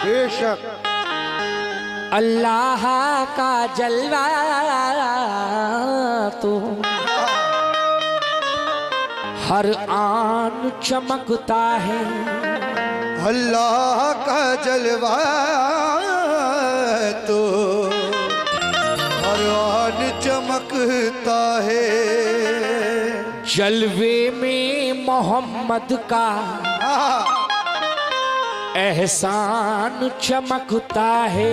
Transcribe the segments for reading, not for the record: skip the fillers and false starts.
बेशक अल्लाह का जलवा तो हर आन चमकता है। अल्लाह का जलवा तो हर आन चमकता है। जलवे में मोहम्मद का एहसान चमकता है।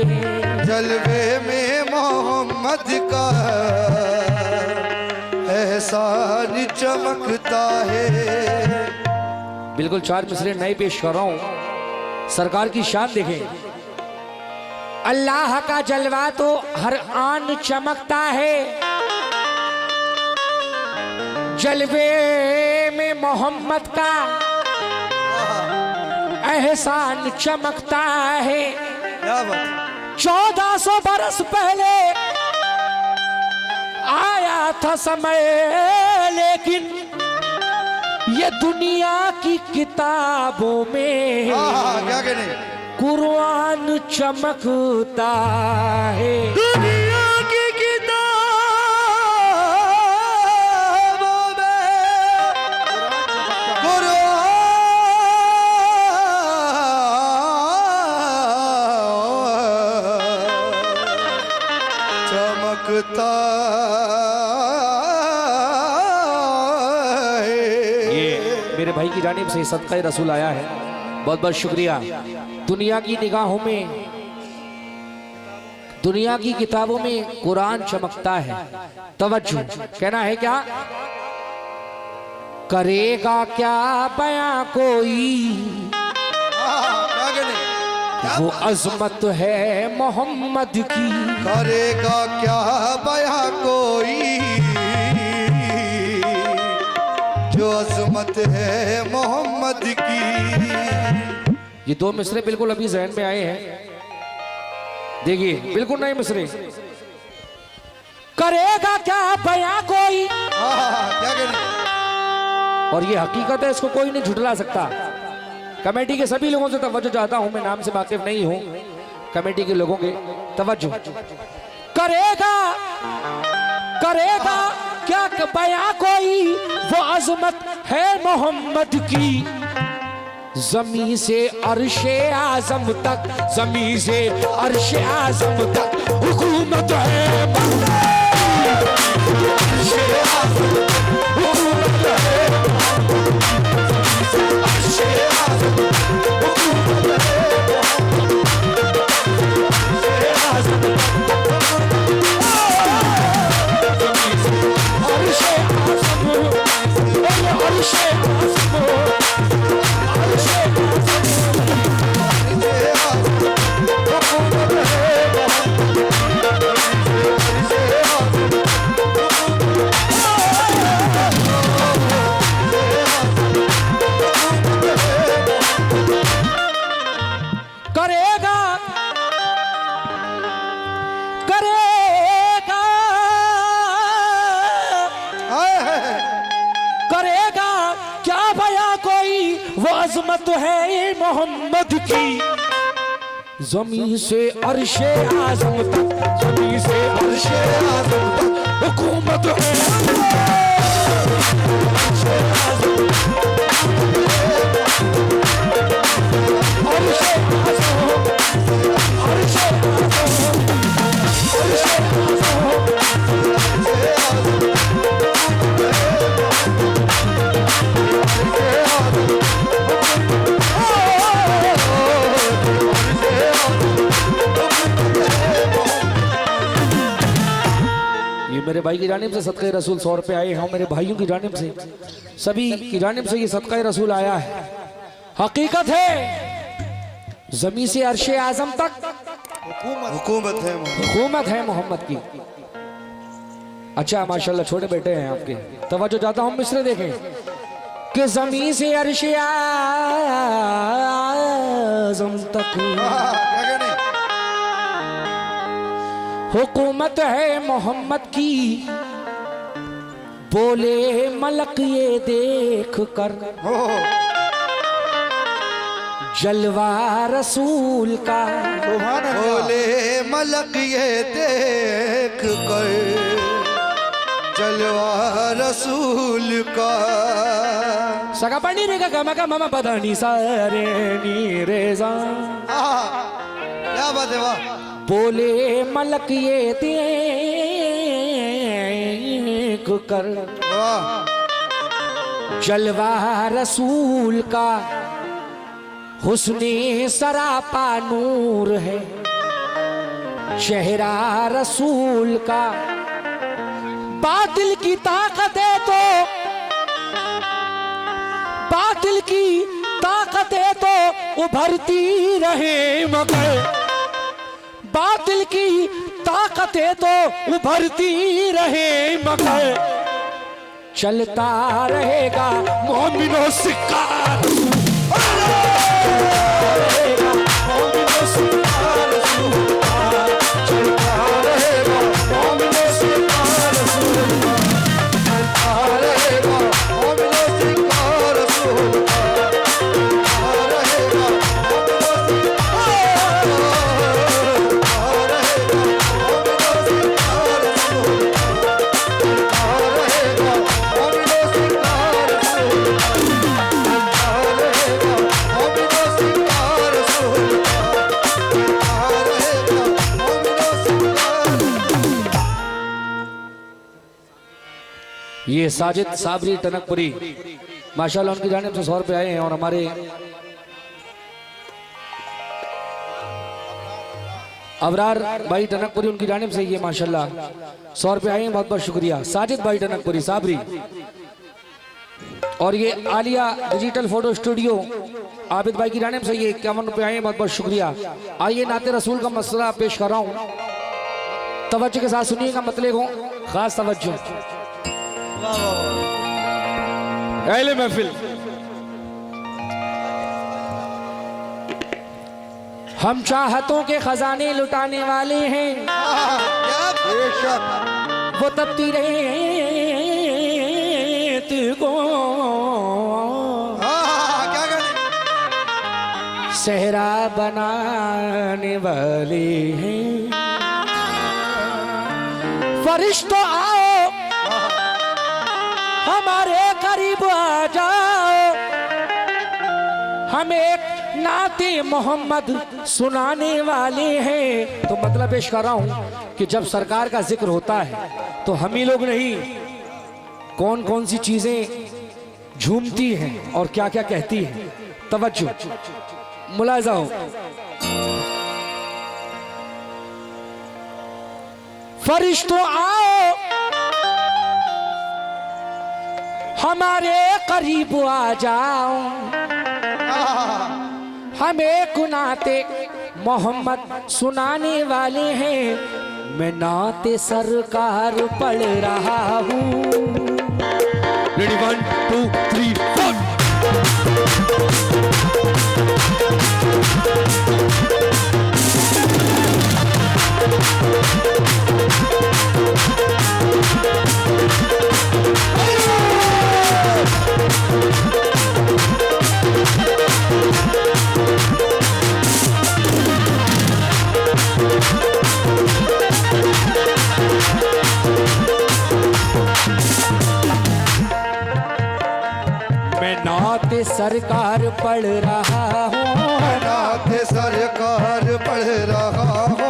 जलवे में मोहम्मद का एहसान चमकता है। बिल्कुल 4 मिसरे नए पेश कर रहा हूं, सरकार की शान देखें। अल्लाह का जलवा तो हर आन चमकता है, जलवे में मोहम्मद का एहसान चमकता है। 1400 बरस पहले आया था समय, लेकिन ये दुनिया की किताबों में क्या कहने कुरान चमकता है। दुनिया की किताबों में कुरान चमकता है। ये मेरे भाई की जानिब से सदका रसूल आया है, बहुत बहुत शुक्रिया। दुनिया की निगाहों में, दुनिया की किताबों में कुरान चमकता है। तवज्जो, कहना है क्या? करेगा क्या बयां कोई, क्या कहने वो अजमत है मोहम्मद की। करेगा क्या बयां कोई, जो अजमत है मोहम्मद की। ये 2 मिसरे बिल्कुल अभी जहन में आए हैं, देखिए बिल्कुल नए मिसरे। करेगा क्या बयां कोई, क्या कहने और ये हकीकत है, इसको कोई नहीं झुठला सकता। कमेटी के सभी लोगों से तवज्जो चाहता हूं, मैं नाम से वाकिफ नहीं हूं, कमेटी के लोगों के तवज्जो। करेगा करेगा क्या बयां कोई, वो अजमत है मोहम्मद की। जमी से अर्शे आजम तक, जमी से अर्शे आजम तक हुकूमत है अर्शे आज़म, हुकूमत है अर्शे आज़म, हुकूमत है अर्शे आज़म, जमी से अर्शे आज़म, अर्शे आज़म, करेगा करेगा करेगा क्या बयां कोई, वो अजमत है मोहम्मद की। जमी से अर्शे आज़म तक, जमी से अर्शे आज़म तक हुकूमत है अर्शे आज़म, अर्शे आज़म, अर्शे आज़म, अर्शे मेरे भाई की जानिब से सदका रसूल 100 रुपये आए हैं, मेरे भाइयों की जानिब से, सभी की जानिब से ये सदका रसूल आया है। हकीकत है जमी से अर्शे आजम तक हुकूमत है मोहम्मद की। अच्छा माशाल्लाह छोटे बेटे हैं आपके, तवज्जो चाहता हूं मिसरे देखें कि जमी से अर्शे आजम तक हुकूमत है मोहम्मद की। बोले मलक ये देख कर जलवा रसूल का। बोले मलक ये देख कर जलवा रसूल का। सगा पानी रे गा मा मामा पदानी सारे नी रे सा। क्या बात है वाह। बोले मलक ये देख कर वाह जलवा रसूल का। हुस्ने सरापा नूर है चेहरा रसूल का। बातिल की ताकत है तो बातिल की ताकत है तो उभरती रहे मगर बातिल की ताकत है तो उभरती रहे मगर चलता रहेगा मोमिनो सिक्का। ये साजिद साबरी टनकपुरी माशाल्लाह उनकी जानिब से 100 रुपए आए हैं और हमारे अबरार भाई टनकपुरी उनकी जानिब से ये माशाल्लाह 100 रुपए आए हैं। बहुत बहुत शुक्रिया साजिद भाई टनकपुरी साबरी। और ये Alia digital photo studio Abid भाई की जानिब से ये 51 रुपए आए हैं। बहुत बहुत शुक्रिया। आइए नाते रसूल का मसला पेश कर रहा हूँ, तवज्जो के साथ सुनिएगा, मतलब को खास तवज्जो। अहले महफिल हम चाहतों के खजाने लुटाने वाले हैं। बेशक वो तपती रेत को क्या कहने। सहरा बनाने वाले हैं। फरिश्तों आओ हमारे करीब आ जाओ, हम एक नाते मोहम्मद सुनाने वाले हैं। तो मतलब पेश कर रहा हूं कि जब सरकार का जिक्र होता है तो हम ही लोग नहीं, कौन कौन सी चीजें झूमती हैं और क्या क्या कहती हैं। तवज्जो मुलाजा हो। फरिश्तों आओ हमारे करीब आ जाओ, हम एक नाते मोहम्मद सुनाने वाले हैं। मैं नाते सरकार पढ़ रहा हूँ। रेडी 1 2 3 4। मैं नाते सरकार पढ़ रहा हूँ, नाते सरकार पढ़ रहा हूँ।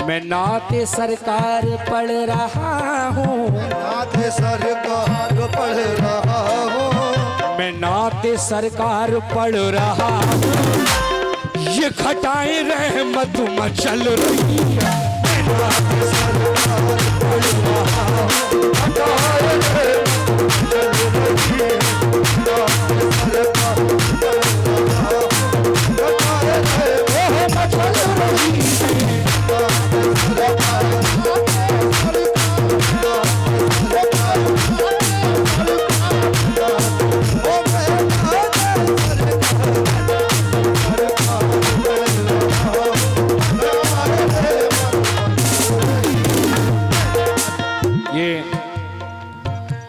मैं नाते सरकार पढ़ रहा हूँ। नाते सरकार पढ़ रहा हूँ। मैं नाते सरकार पढ़ रहा हूँ। ये घटाएं रहमत मचल रही है। मैं नाते सरकार पढ़ रहा हूँ। घटाएं रहमत मचल रही है। नाते सरकार पढ़ रहा हूँ। घटाएं रहमत मचल रही है।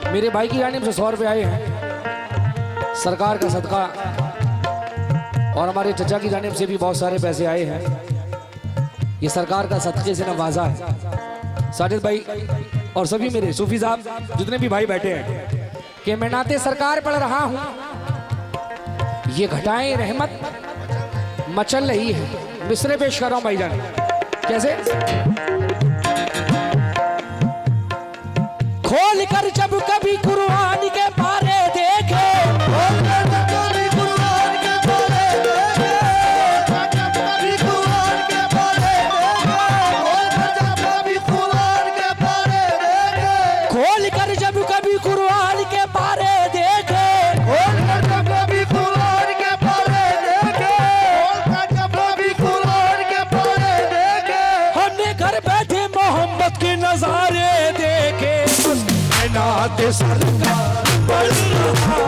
मेरे भाई की जानिब से 100 रुपए आए हैं। सरकार का सदका और हमारे चचा की जानिब से भी बहुत सारे पैसे आए हैं। ये सरकार का सदके से नवाजा है। साजिद भाई और सभी मेरे सूफी साहब जितने भी भाई बैठे हैं कि मैं नाते सरकार पढ़ रहा हूं, ये घटाएं रहमत मचल रही है। मिसरे पेश कर रहा हूं भाईजान। कैसे? खोल कर जब कभी कुर्बानी के बारे देखे, खोल कर जब कभी कुर्बानी के बारे देखे, हमने घर बैठे मोहम्मद के नजारे देखे। नाते सरकार पढ़ रहा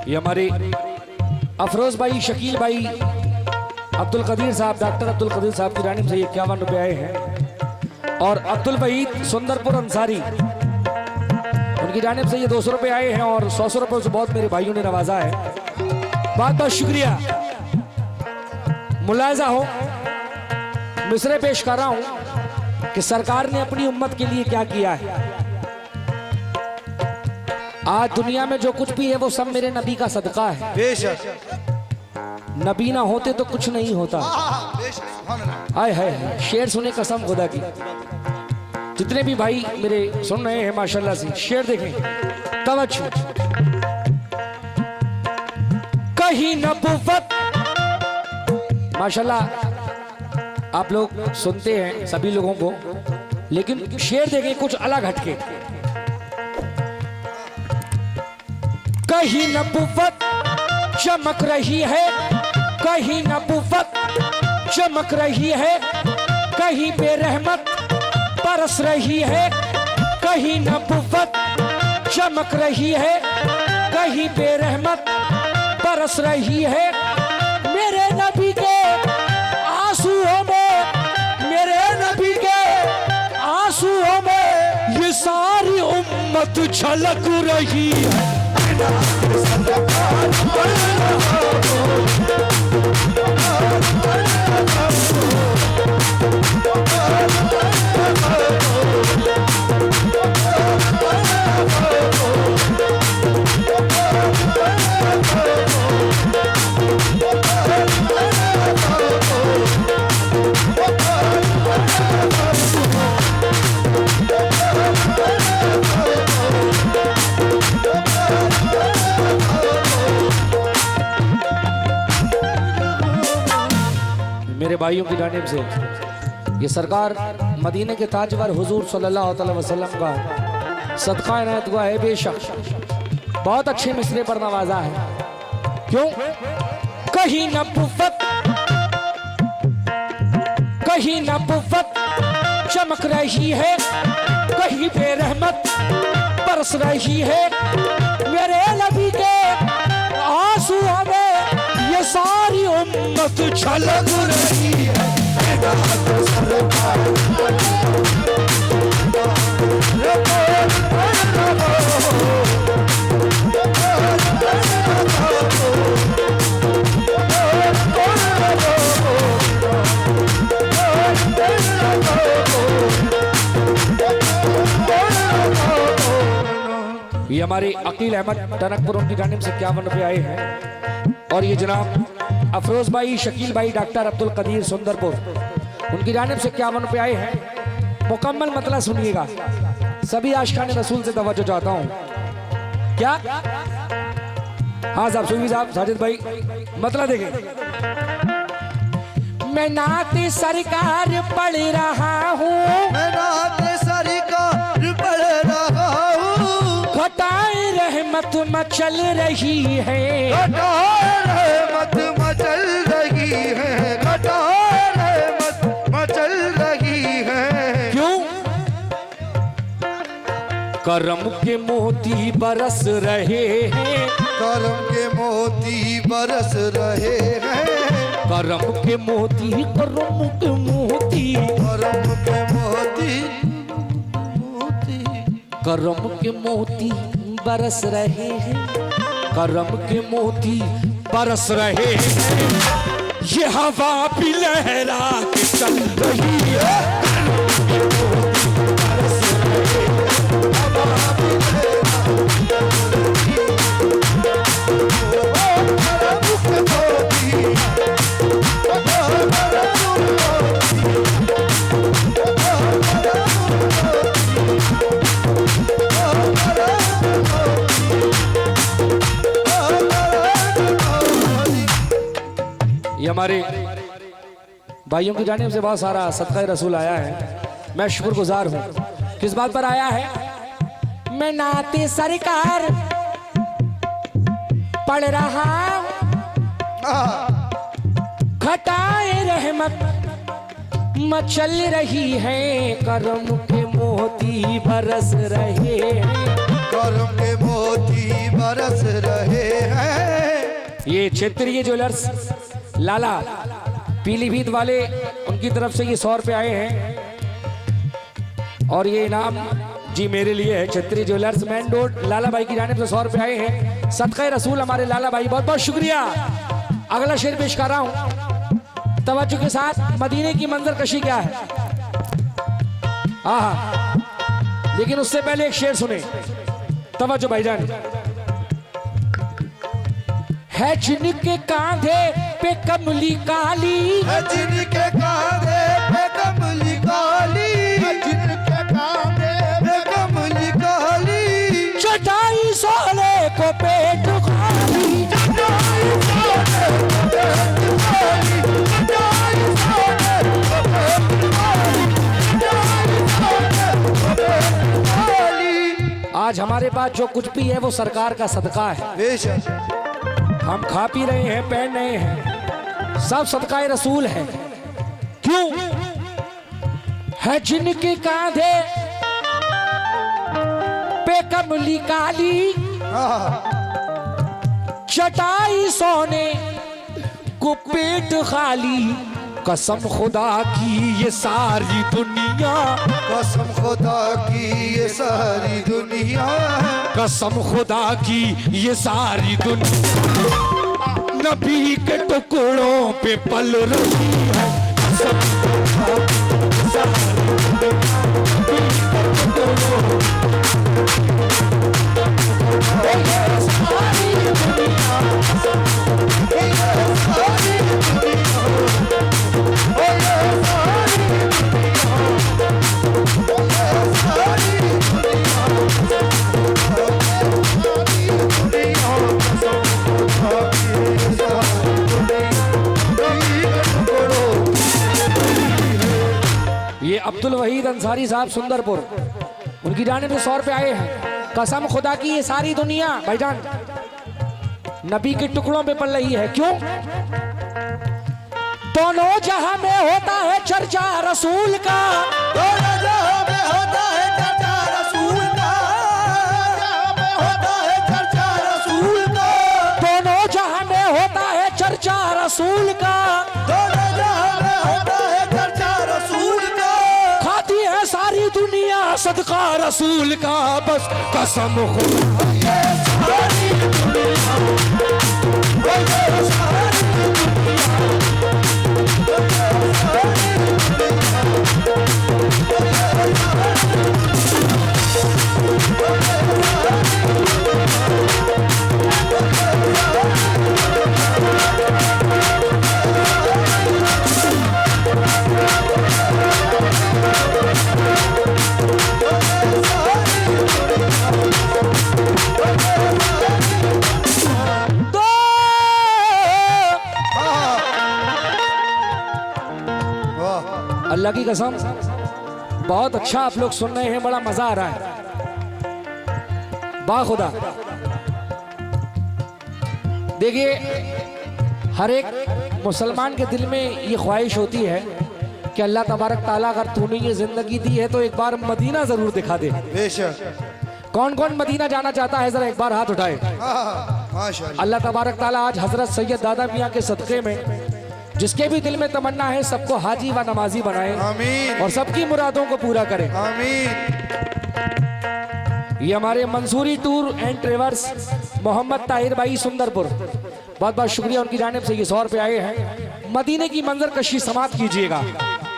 ये हमारे अफरोज भाई, शकील भाई, अब्दुल कदीर साहब, डॉक्टर अब्दुल कदीर साहब की जानिब से 51 रुपए आए हैं। और अब्दुल वहीद सुंदरपुर अंसारी, उनकी जानिब से ये 200 रुपए आए हैं। और 100 रुपए से बहुत मेरे भाइयों ने नवाजा है। बहुत बहुत शुक्रिया। मुलायजा हो, मिसरे पेश कर रहा हूं कि सरकार ने अपनी उम्मत के लिए क्या किया है। आज दुनिया में जो कुछ भी है वो सब मेरे नबी का सदका है। बेशक। नबी ना होते तो कुछ नहीं होता। आय हाय, शेर सुने कसम खुदा की। जितने भी भाई मेरे सुन रहे हैं माशाल्लाह से, शेर देखें, तवज्जो। कहीं नबुव्वत, माशाल्लाह आप लोग सुनते हैं सभी लोगों को, लेकिन शेर देखें कुछ अलग हटके। कहीं नबुव्वत चमक रही है, कहीं नबुव्वत चमक रही है, कहीं बेरहमत बरस रही है। कहीं नबुव्वत चमक रही है, कहीं बेरहमत बरस रही है। मेरे नबी के आंसुओं में, मेरे नबी के आंसुओं में ये सारी उम्मत छलक रही है। मेरे भाइयों की जानिब से ये सरकार मदीने के ताजवर हुजूर सल्लल्लाहु अलैहि वसल्लम का सदका इनायत हुआ है। बेशक बहुत अच्छे मिसरे पर नवाजा है। क्यों? कहीं नबुव्वत, कहीं नबुव्वत चमक रही है, कहीं बेरहमत बरस रही है। मेरे नबी के आंसुओं में ये सारी उम्मत छलक रही है। ये हमारे अकील अहमद टनकपुर, उनकी जानिब से 51 रुपए आए हैं। और ये जनाब अफरोज भाई, शकील भाई, डॉक्टर अब्दुल कदीर सुंदरपुर, उनकी जानिब से 51 रुपये आए हैं। मुकम्मल मतलब सुनिएगा, सभी आशिकान रसूल से तवज्जो चाहता हूँ। क्या? हाँ साहब, सुनी साहब, साजिद भाई, मतलब देखें। मैं नाते सरकार पढ़ रहा हूँ, मैं नाते सरकार पढ़ रहा हूँ, घटाए रहमत मचल रही है, घटाए रहमत मचल रही है, घटाए रहमत मचल रही है। क्यों? करम के मोती बरस रहे हैं, करम के मोती बरस रहे हैं, करम के मोती, करम के मोती, करम के मोती मोती, करम के मोती बरस रहे हैं, करम के मोती बरस रहे हैं। ये हवा भी लहरा के चल रही है, बरस रहे हैं, हवा भी ये हमारे भाइयों की जानिब से बहुत सारा सदका रसूल आया है, मैं शुक्रगुजार हूँ। किस बात पर आया है? मैं नाते सरकार पढ़ रहा, घटाए रहमत मचल रही है, करम के मोती बरस रहे हैं, करम के मोती बरस रहे हैं। ये क्षेत्रीय ज्वेलर्स लाला पीलीभीत वाले, उनकी तरफ से ये 100 रुपये आए हैं। और ये इनाम जी मेरे लिए है, क्षेत्रीय ज्वेलर्स मेन रोड लाला भाई की जानिब से 100 रुपये आए हैं। सदका रसूल हमारे लाला भाई, बहुत बहुत शुक्रिया। अगला शेर पेश कर रहा हूं तवज्जो के साथ। मदीने की मंजर कशी क्या है, लेकिन उससे पहले एक शेर सुने, तवज्जो भाईजान। है जिनके कांधे पे कमली काली, है जिनके कांधे पे कमली काली, है जिनके कांधे पे कमली काली, चटाई सोने को पेट खाली, चटाई सोने को पेट खाली, चटाई सोने को पेट खाली, चटाई सोने को पेट खाली। आज हमारे पास जो कुछ भी है वो सरकार का सदका है। बेशक हम खा पी रहे हैं, पहन रहे हैं, सब सदकाए रसूल है। क्यों? है जिनके कांधे पे कमली काली, चटाई सोने को पेट खाली, कसम खुदा की ये सारी दुनिया, कसम खुदा की ये सारी दुनिया, कसम खुदा की ये सारी दुनिया नबी के टुकड़ों पे पल रही है, कसम खुदा की सारी दुनिया, नबी के टुकड़ों पे सारी दुनिया, सारी दुनिया, ये अब्दुल वहीद अंसारी साहब सुंदरपुर, उनकी जानिब से 100 रुपये आए हैं। कसम खुदा की ये सारी दुनिया भाईजान नबी के टुकड़ों पे पल रही है। क्यों? दोनों जहां में होता है चर्चा रसूल का, दोनों जहां में होता है चर्चा रसूल का, होता है चर्चा रसूल का, दोनों जहां में होता है चर्चा रसूल का, दोनों जहां में होता है चर्चा रसूल का, खाती है सारी दुनिया सदका रसूल का, बस कसम खुदा ये सारी दुनिया, ये सारी दुनिया, अल्लाह की कसम बहुत अच्छा आप लोग सुन रहे हैं, बड़ा मजा आ रहा है। बाखुदा देखिए, हर एक मुसलमान के दिल में ये ख्वाहिश होती है कि अल्लाह तबारक ताला अगर तूने ये जिंदगी दी है तो एक बार मदीना जरूर दिखा दे। बेशक। कौन कौन मदीना जाना चाहता है, जरा एक बार हाथ उठाए। माशाअल्लाह। अल्लाह तबारक ताला आज हजरत सैयद दादा मियाँ के सदक़े में जिसके भी दिल में तमन्ना है सबको हाजी व नमाजी बनाए आमीन और सबकी मुरादों को पूरा करे। आमीन। ये हमारे Mussoorie tour and travels Mohammad Tahir भाई सुंदरपुर, बहुत बहुत शुक्रिया उनकी जानिब से ये 100 रुपये आए हैं। मदीने की मंजर कशी समाप्त कीजिएगा।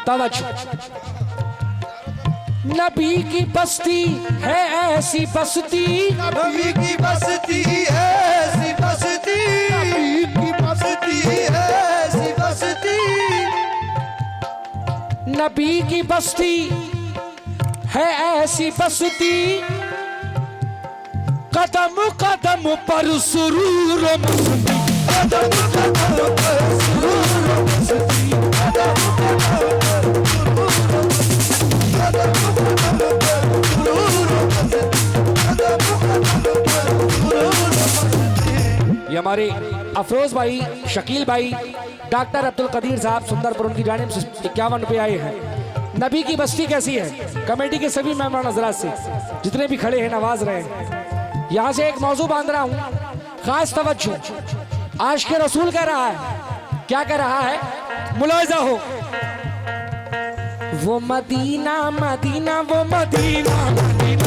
तवज्जो, नबी की बस्ती है ऐसी बस्ती, नबी की बस्ती है ऐसी बस्ती, नबी की बस्ती है ऐसी बस्ती, नबी की बस्ती है ऐसी बस्ती, कदम कदम पर सुरूर मस्ती, कदम कदम पर सुरूर मस्ती, कदम कदम पर सुरूर मस्ती, कदम कदम पर सुरूर मस्ती। ये हमारे अफरोज भाई, शकील भाई, डॉक्टर अब्दुल कदीर साहब सुंदरपुर, उनकी जानिब से 51 रुपये आए हैं। नबी की बस्ती कैसी है, कमेटी के सभी मेहमान हजरात से जितने भी खड़े हैं नवाज रहे हैं। यहाँ से एक मौजू बांध रहा हूँ, खास तवज्जो। आशिक़ रसूल कह रहा है, क्या कह रहा है, मुलाहिज़ा हो। वो मदीना मदीना वो मदीना, मदीना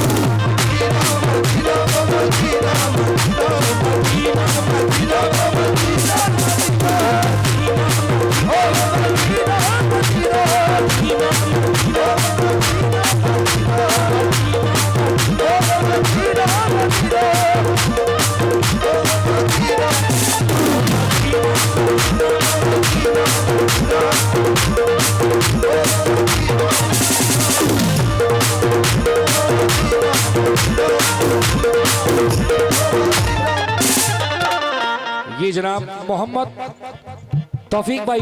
मदीना वो मदीना, मदीना मदीना मदीना वो मदीना, मदीना ओ मदीना मदीना मदीना ये जनाब मोहम्मद तौफीक भाई